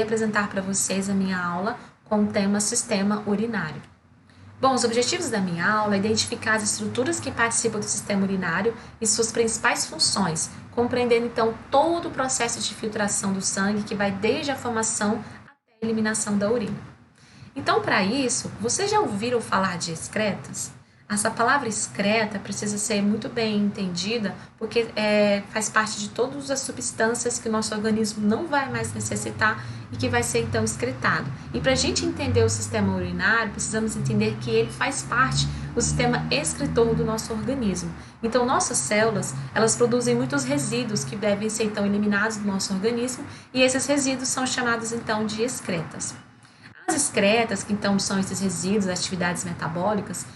apresentar para vocês a minha aula com o tema Sistema Urinário. Bom, os objetivos da minha aula é identificar as estruturas que participam do sistema urinário e suas principais funções, compreendendo então todo o processo de filtração do sangue que vai desde a formação até a eliminação da urina. Então, para isso, vocês já ouviram falar de excretas? Essa palavra excreta precisa ser muito bem entendida, porque faz parte de todas as substâncias que o nosso organismo não vai mais necessitar e que vai ser então excretado. E para a gente entender o sistema urinário, precisamos entender que ele faz parte do sistema excretor do nosso organismo. Então, nossas células, elas produzem muitos resíduos que devem ser então eliminados do nosso organismo, e esses resíduos são chamados então de excretas. As excretas, que então são esses resíduos das atividades metabólicas,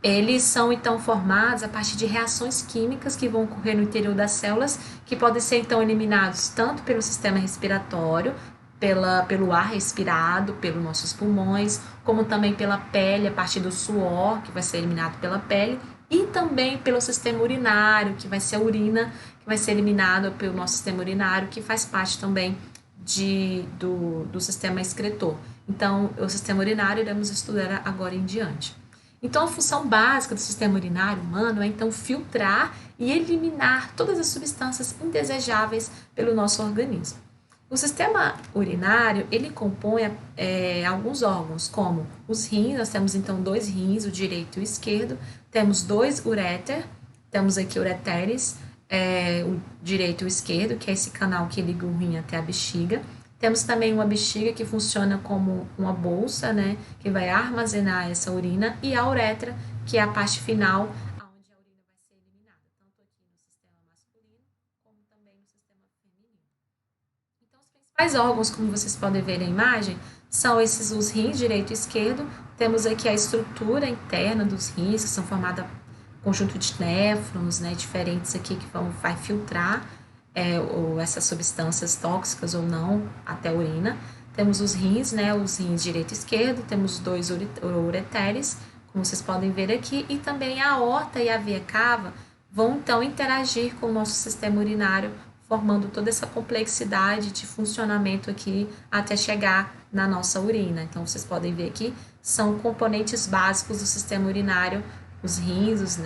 eles são então formados a partir de reações químicas que vão ocorrer no interior das células, que podem ser então eliminados tanto pelo sistema respiratório, pelo ar respirado, pelos nossos pulmões, como também pela pele, a partir do suor, que vai ser eliminado pela pele, e também pelo sistema urinário, que vai ser a urina, que vai ser eliminado pelo nosso sistema urinário, que faz parte também do sistema excretor. Então, o sistema urinário iremos estudar agora em diante. Então, a função básica do sistema urinário humano é, então, filtrar e eliminar todas as substâncias indesejáveis pelo nosso organismo. O sistema urinário, ele compõe alguns órgãos, como os rins. Nós temos, então, 2 rins, o direito e o esquerdo. Temos 2 uréter, temos aqui ureteres, o direito e o esquerdo, que é esse canal que liga o rim até a bexiga. Temos também uma bexiga que funciona como uma bolsa, né, que vai armazenar essa urina, e a uretra, que é a parte final, onde a urina vai ser eliminada, tanto aqui no sistema masculino, como também no sistema feminino. Então, os principais órgãos, como vocês podem ver na imagem, são os rins direito e esquerdo. Temos aqui a estrutura interna dos rins, que são formadas conjunto de néfrons, né, diferentes aqui, que vai filtrar essas substâncias tóxicas ou não até a urina. Temos os rins, né, os rins direito e esquerdo, temos 2 ureteres, como vocês podem ver aqui, e também a aorta e a veia cava vão então interagir com o nosso sistema urinário, formando toda essa complexidade de funcionamento aqui até chegar na nossa urina. Então, vocês podem ver aqui, são componentes básicos do sistema urinário, os rins,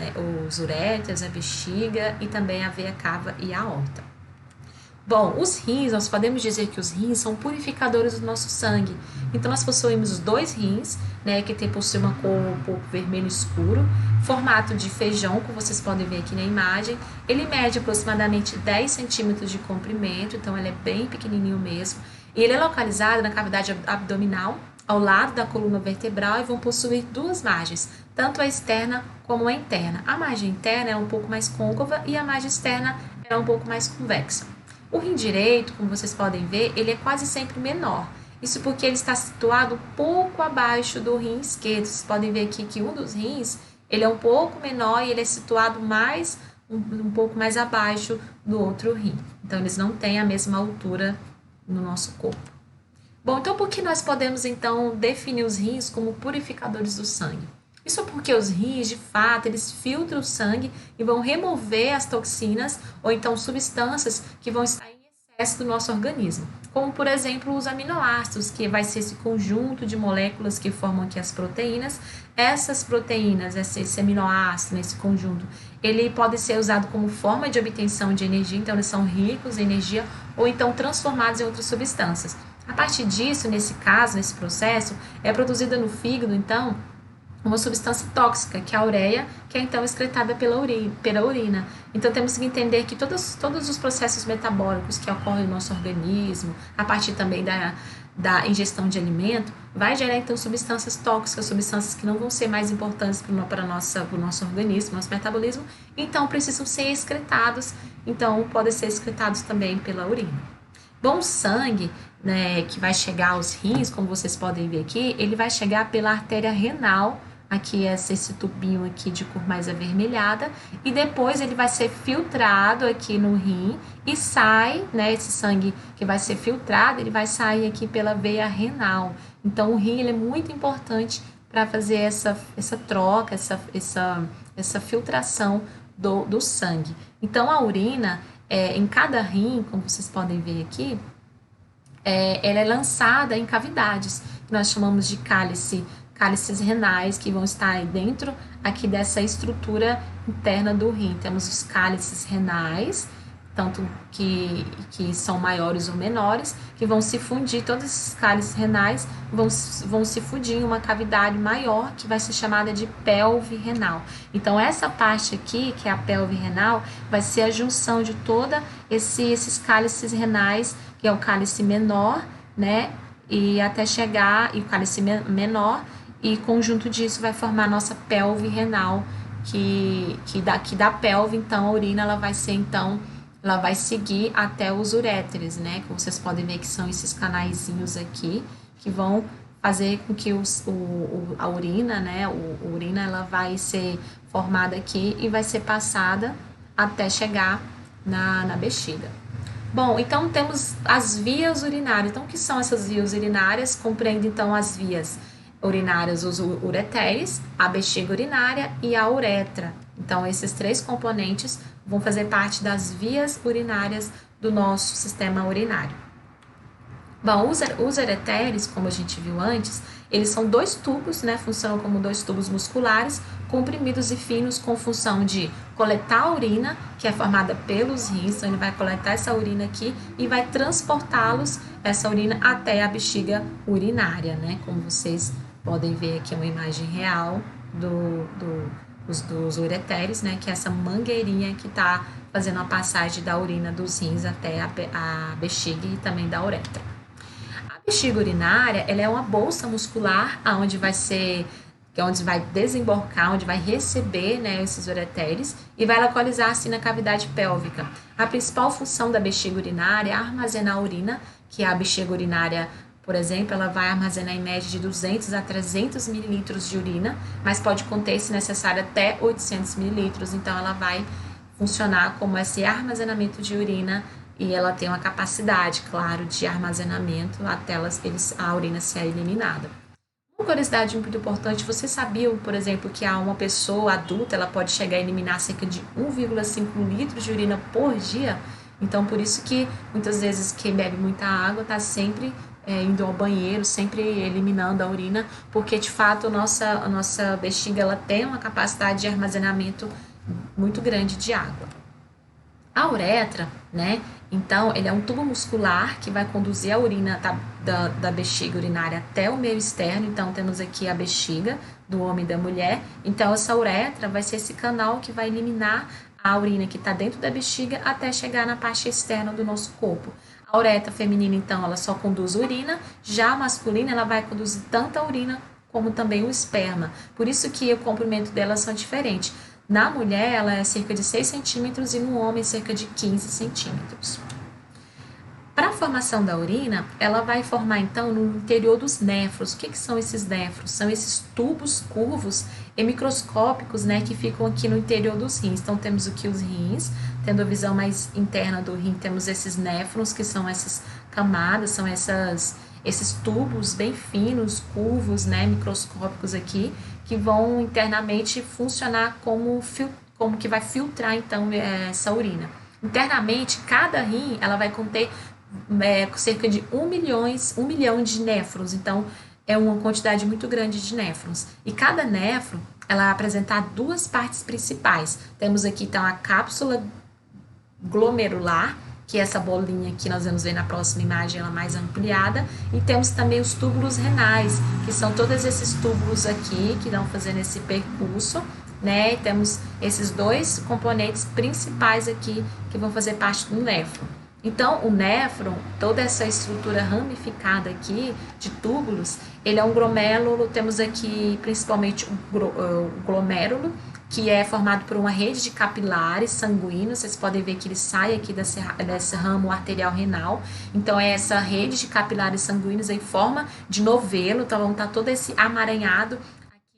os uréteres, a bexiga e também a veia cava e a aorta. Bom, os rins, nós podemos dizer que os rins são purificadores do nosso sangue. Então, nós possuímos os 2 rins, né, que possuem uma cor um pouco vermelho escuro, formato de feijão, como vocês podem ver aqui na imagem. Ele mede aproximadamente 10 centímetros de comprimento, então ele é bem pequenininho mesmo. E ele é localizado na cavidade abdominal, ao lado da coluna vertebral, e vão possuir 2 margens, tanto a externa como a interna. A margem interna é um pouco mais côncava e a margem externa é um pouco mais convexa. O rim direito, como vocês podem ver, ele é quase sempre menor. Isso porque ele está situado um pouco abaixo do rim esquerdo. Vocês podem ver aqui que um dos rins, ele é um pouco menor e ele é situado um pouco mais abaixo do outro rim. Então, eles não têm a mesma altura no nosso corpo. Bom, então por que nós podemos, então, definir os rins como purificadores do sangue? Isso porque os rins, de fato, eles filtram o sangue e vão remover as toxinas ou então substâncias que vão estar em excesso do nosso organismo, como, por exemplo, os aminoácidos, que vai ser esse conjunto de moléculas que formam aqui as proteínas. Essas proteínas, esse aminoácido, esse conjunto, ele pode ser usado como forma de obtenção de energia, então eles são ricos em energia, ou então transformados em outras substâncias. A partir disso, nesse caso, nesse processo, é produzida no fígado, então, uma substância tóxica, que é a ureia, que é então excretada pela urina. Então, temos que entender que todos os processos metabólicos que ocorrem no nosso organismo, a partir também da ingestão de alimento, vai gerar então substâncias tóxicas, substâncias que não vão ser mais importantes para o nosso organismo, nosso metabolismo, então precisam ser excretados, então podem ser excretados também pela urina. Bom, o sangue, né, que vai chegar aos rins, como vocês podem ver aqui, ele vai chegar pela artéria renal, aqui esse tubinho aqui de cor mais avermelhada, e depois ele vai ser filtrado aqui no rim e sai, né, esse sangue que vai ser filtrado, ele vai sair aqui pela veia renal. Então, o rim, ele é muito importante para fazer essa troca, essa filtração do sangue. Então, a urina, em cada rim, como vocês podem ver aqui, ela é lançada em cavidades, que nós chamamos de cálices renais, que vão estar aí dentro aqui dessa estrutura interna do rim. Temos os cálices renais, tanto que são maiores ou menores, que vão se fundir, todos esses cálices renais vão se fundir em uma cavidade maior, que vai ser chamada de pelve renal. Então, essa parte aqui, que é a pelve renal, vai ser a junção de toda esses cálices renais, que é o cálice menor, né, e até chegar, e o cálice menor, e conjunto disso vai formar a nossa pelve renal, que da pelve, então, a urina, ela vai seguir até os uréteres, né? Que vocês podem ver que são esses canaizinhos aqui, que vão fazer com que a urina, né? A urina, ela vai ser formada aqui e vai ser passada até chegar na bexiga. Bom, então temos as vias urinárias. Então, o que são essas vias urinárias? Compreende, então, as vias urinárias, os ureteres, a bexiga urinária e a uretra. Então, esses três componentes vão fazer parte das vias urinárias do nosso sistema urinário. Bom, os ureteres, como a gente viu antes, eles são dois tubos, né? Funcionam como dois tubos musculares, comprimidos e finos, com função de coletar a urina, que é formada pelos rins. Então, ele vai coletar essa urina aqui e vai transportá-los, essa urina, até a bexiga urinária, né? Como vocês podem ver aqui, uma imagem real dos ureteres, né, que é essa mangueirinha que está fazendo a passagem da urina dos rins até a bexiga e também da uretra. A bexiga urinária, ela é uma bolsa muscular onde vai desembocar, onde vai receber, né, esses ureteres e vai localizar assim na cavidade pélvica. A principal função da bexiga urinária é armazenar a urina, que a bexiga urinária, por exemplo, ela vai armazenar em média de 200 a 300 mililitros de urina, mas pode conter, se necessário, até 800 mililitros. Então, ela vai funcionar como esse armazenamento de urina e ela tem uma capacidade, claro, de armazenamento até a urina ser eliminada. Uma curiosidade muito importante, vocês sabiam, por exemplo, que uma pessoa adulta ela pode chegar a eliminar cerca de 1,5 litros de urina por dia? Então, por isso que muitas vezes quem bebe muita água está sempre indo ao banheiro, sempre eliminando a urina, porque de fato a nossa bexiga ela tem uma capacidade de armazenamento muito grande de água. A uretra, né? Então, ele é um tubo muscular que vai conduzir a urina da bexiga urinária até o meio externo. Então, temos aqui a bexiga do homem e da mulher. Então, essa uretra vai ser esse canal que vai eliminar a urina que está dentro da bexiga até chegar na parte externa do nosso corpo. A uretra feminina, então, ela só conduz urina, já a masculina, ela vai conduzir tanto a urina como também o esperma. Por isso que o comprimento delas são diferentes. Na mulher, ela é cerca de 6 centímetros e no homem, cerca de 15 centímetros. Para a formação da urina, ela vai formar, então, no interior dos néfros. O que são esses néfros? São esses tubos curvos e microscópicos, né, que ficam aqui no interior dos rins. Então, temos aqui os rins, tendo a visão mais interna do rim, temos esses néfrons, que são essas camadas, são esses tubos bem finos, curvos, né, microscópicos aqui, que vão internamente funcionar como que vai filtrar, então, essa urina. Internamente, cada rim, ela vai conter cerca de 1 milhão de néfrons, então é uma quantidade muito grande de néfrons. E cada néfron, ela vai apresentar duas partes principais. Temos aqui, então, a cápsula glomerular, que é essa bolinha que nós vamos ver na próxima imagem, ela mais ampliada, e temos também os túbulos renais, que são todos esses túbulos aqui, que vão fazendo esse percurso, né? E temos esses dois componentes principais aqui, que vão fazer parte do néfron. Então, o néfron, toda essa estrutura ramificada aqui de túbulos, ele é um glomérulo, temos aqui principalmente o glomérulo, que é formado por uma rede de capilares sanguíneos. Vocês podem ver que ele sai aqui desse ramo arterial renal. Então, é essa rede de capilares sanguíneos em forma de novelo. Então, vão estar todo esse amaranhado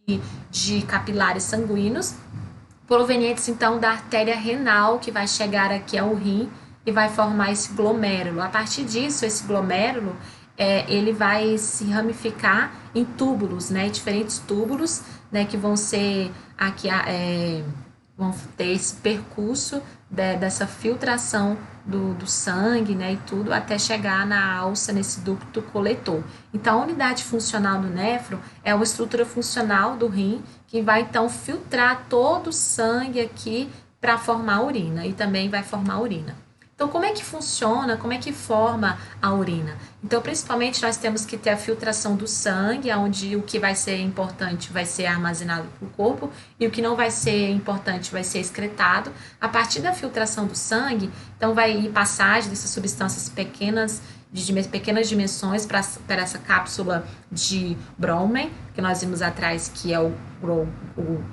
aqui de capilares sanguíneos, provenientes, então, da artéria renal, que vai chegar aqui ao rim e vai formar esse glomérulo. A partir disso, esse glomérulo, ele vai se ramificar em túbulos, né? Diferentes túbulos, né? Que vão ser aqui vão ter esse percurso dessa filtração do sangue, né, e tudo, até chegar na alça, nesse ducto coletor. Então, a unidade funcional do néfron é uma estrutura funcional do rim que vai, então, filtrar todo o sangue aqui para formar a urina, e também vai formar a urina. Então, como é que funciona, como é que forma a urina? Então, principalmente, nós temos que ter a filtração do sangue, onde o que vai ser importante vai ser armazenado no corpo e o que não vai ser importante vai ser excretado. A partir da filtração do sangue, então vai ir passagem dessas substâncias pequenas, de pequenas dimensões para essa cápsula de Bowman, que nós vimos atrás, que é o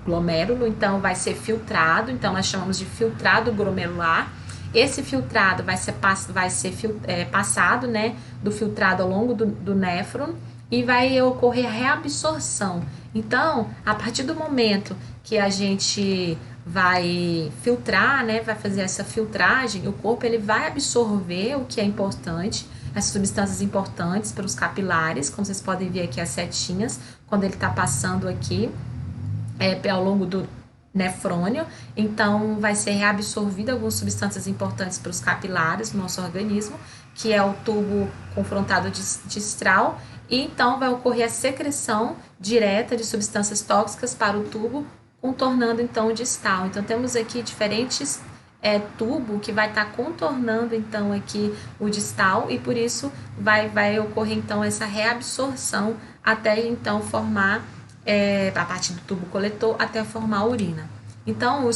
glomérulo. Então, vai ser filtrado, então nós chamamos de filtrado glomerular. Esse filtrado vai ser passado, né, do filtrado ao longo do néfron, e vai ocorrer a reabsorção. Então, a partir do momento que a gente vai filtrar, né, vai fazer essa filtragem, o corpo ele vai absorver o que é importante, as substâncias importantes para os capilares, como vocês podem ver aqui as setinhas, quando ele está passando aqui ao longo do nefrônio, então vai ser reabsorvida algumas substâncias importantes para os capilares do nosso organismo, que é o tubo confrontado distal, e então vai ocorrer a secreção direta de substâncias tóxicas para o tubo, contornando então o distal. Então temos aqui diferentes tubo que vai estar contornando então aqui o distal, e por isso vai ocorrer então essa reabsorção até então formar a partir do tubo coletor até formar a urina. Então,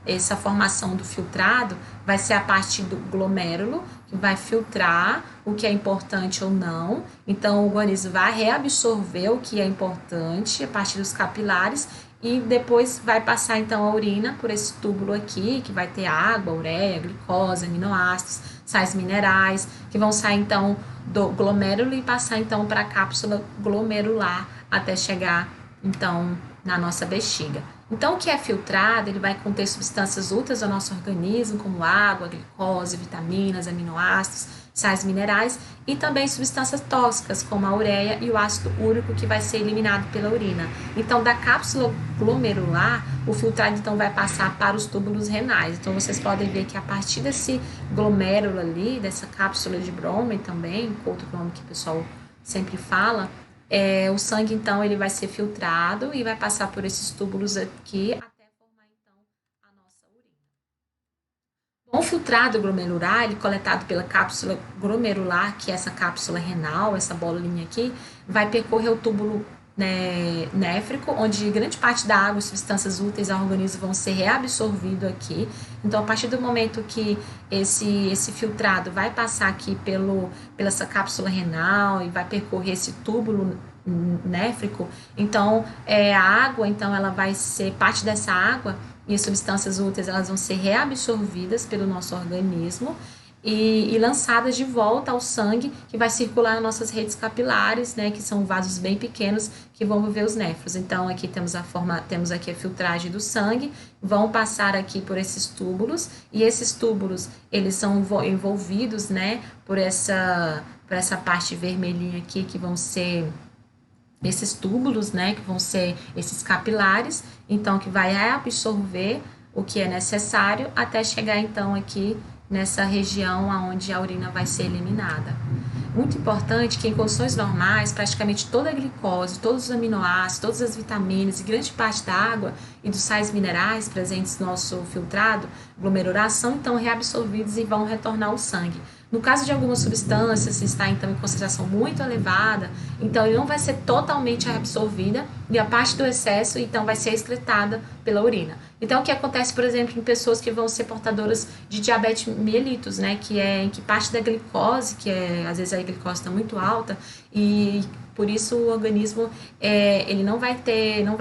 essa formação do filtrado vai ser a partir do glomérulo, que vai filtrar o que é importante ou não. Então, o organismo vai reabsorver o que é importante a partir dos capilares e depois vai passar, então, a urina por esse túbulo aqui, que vai ter água, ureia, glicose, aminoácidos, sais minerais, que vão sair, então, do glomérulo e passar, então, para a cápsula glomerular até chegar, então, na nossa bexiga. Então, o que é filtrado, ele vai conter substâncias úteis ao nosso organismo, como água, glicose, vitaminas, aminoácidos, sais minerais, e também substâncias tóxicas, como a ureia e o ácido úrico, que vai ser eliminado pela urina. Então, da cápsula glomerular, o filtrado, então, vai passar para os túbulos renais. Então, vocês podem ver que a partir desse glomérulo ali, dessa cápsula de Bowman também, outro nome que o pessoal sempre fala, o sangue, então, ele vai ser filtrado e vai passar por esses túbulos aqui até formar, então, a nossa urina. Bom, o filtrado glomerular, ele coletado pela cápsula glomerular, que é essa cápsula renal, essa bolinha aqui, vai percorrer o túbulo néfrico, onde grande parte da água e substâncias úteis ao organismo vão ser reabsorvidos aqui. Então, a partir do momento que esse filtrado vai passar aqui pela essa cápsula renal e vai percorrer esse túbulo néfrico, então a água, então ela vai ser parte dessa água e as substâncias úteis, elas vão ser reabsorvidas pelo nosso organismo e lançadas de volta ao sangue, que vai circular nas nossas redes capilares, né, que são vasos bem pequenos que vão mover os néfrons. Então, aqui temos aqui a filtragem do sangue, vão passar aqui por esses túbulos, e esses túbulos, eles são envolvidos, né, por essa parte vermelhinha aqui, que vão ser esses túbulos, né, que vão ser esses capilares, então, que vai absorver o que é necessário até chegar, então, aqui nessa região onde a urina vai ser eliminada. Muito importante que em condições normais, praticamente toda a glicose, todos os aminoácidos, todas as vitaminas e grande parte da água e dos sais minerais presentes no nosso filtrado glomerular são então reabsorvidos e vão retornar ao sangue. No caso de algumas substâncias, se está então em concentração muito elevada, então ele não vai ser totalmente reabsorvida e a parte do excesso então vai ser excretada pela urina. Então o que acontece, por exemplo, em pessoas que vão ser portadoras de diabetes mellitus, né, que é em que parte da glicose, às vezes a glicose está muito alta e por isso o organismo ele não vai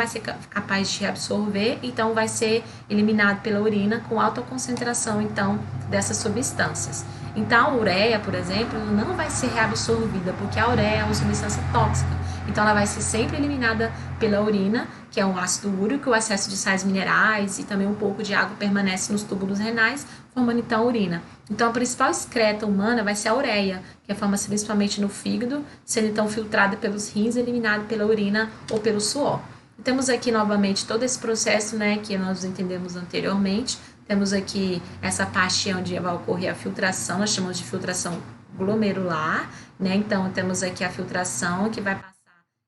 ser capaz de reabsorver, então vai ser eliminado pela urina com alta concentração então dessas substâncias. Então, a ureia, por exemplo, não vai ser reabsorvida, porque a ureia é uma substância tóxica. Então, ela vai ser sempre eliminada pela urina, que é um ácido úrico, o excesso de sais minerais e também um pouco de água permanece nos túbulos renais, formando então a urina. Então, a principal excreta humana vai ser a ureia, que é forma principalmente no fígado, sendo então filtrada pelos rins e eliminada pela urina ou pelo suor. Temos aqui novamente todo esse processo, né, que nós entendemos anteriormente. Temos aqui essa parte onde vai ocorrer a filtração, nós chamamos de filtração glomerular, né? Então, temos aqui a filtração que vai passar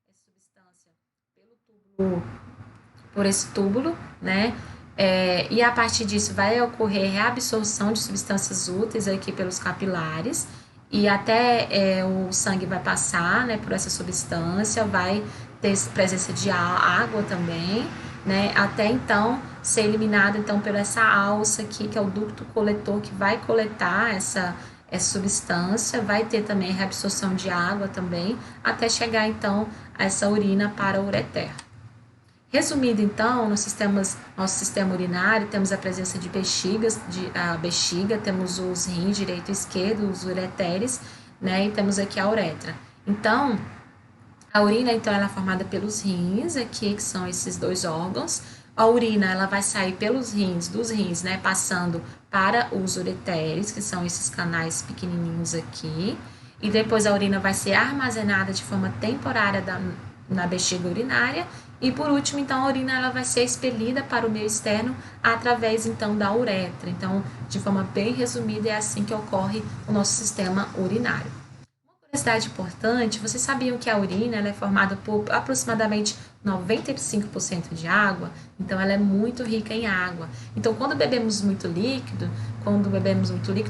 essa substância por esse túbulo, né? E a partir disso vai ocorrer reabsorção de substâncias úteis aqui pelos capilares e até o sangue vai passar, né, por essa substância, vai ter presença de água também, né, até então ser eliminado então por essa alça aqui, que é o ducto coletor que vai coletar essa substância, vai ter também reabsorção de água também, até chegar então a essa urina para o ureter. Resumindo então, nosso sistema urinário, temos a presença de bexigas, a bexiga, temos os rins direito e esquerdo, os ureteres, né, e temos aqui a uretra. Então, a urina, então, ela é formada pelos rins aqui, que são esses dois órgãos. A urina, ela vai sair pelos rins, dos rins, né, passando para os ureteres, que são esses canais pequenininhos aqui. E depois a urina vai ser armazenada de forma temporária na bexiga urinária. E por último, então, a urina ela vai ser expelida para o meio externo através, então, da uretra. Então, de forma bem resumida, é assim que ocorre o nosso sistema urinário. Uma curiosidade importante, vocês sabiam que a urina ela é formada por aproximadamente 95% de água? Então, ela é muito rica em água. Então, quando bebemos muito líquido,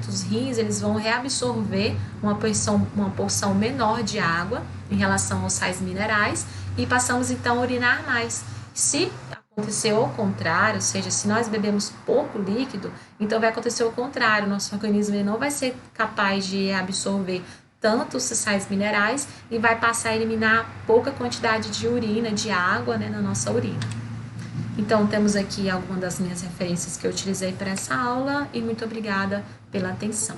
os rins eles vão reabsorver uma porção menor de água em relação aos sais minerais e passamos então a urinar mais. Se acontecer o contrário, ou seja, se nós bebemos pouco líquido, então vai acontecer o contrário, nosso organismo ele não vai ser capaz de absorver tanto os sais minerais e vai passar a eliminar pouca quantidade de urina, de água, né, na nossa urina. Então, temos aqui algumas das minhas referências que eu utilizei para essa aula e muito obrigada pela atenção.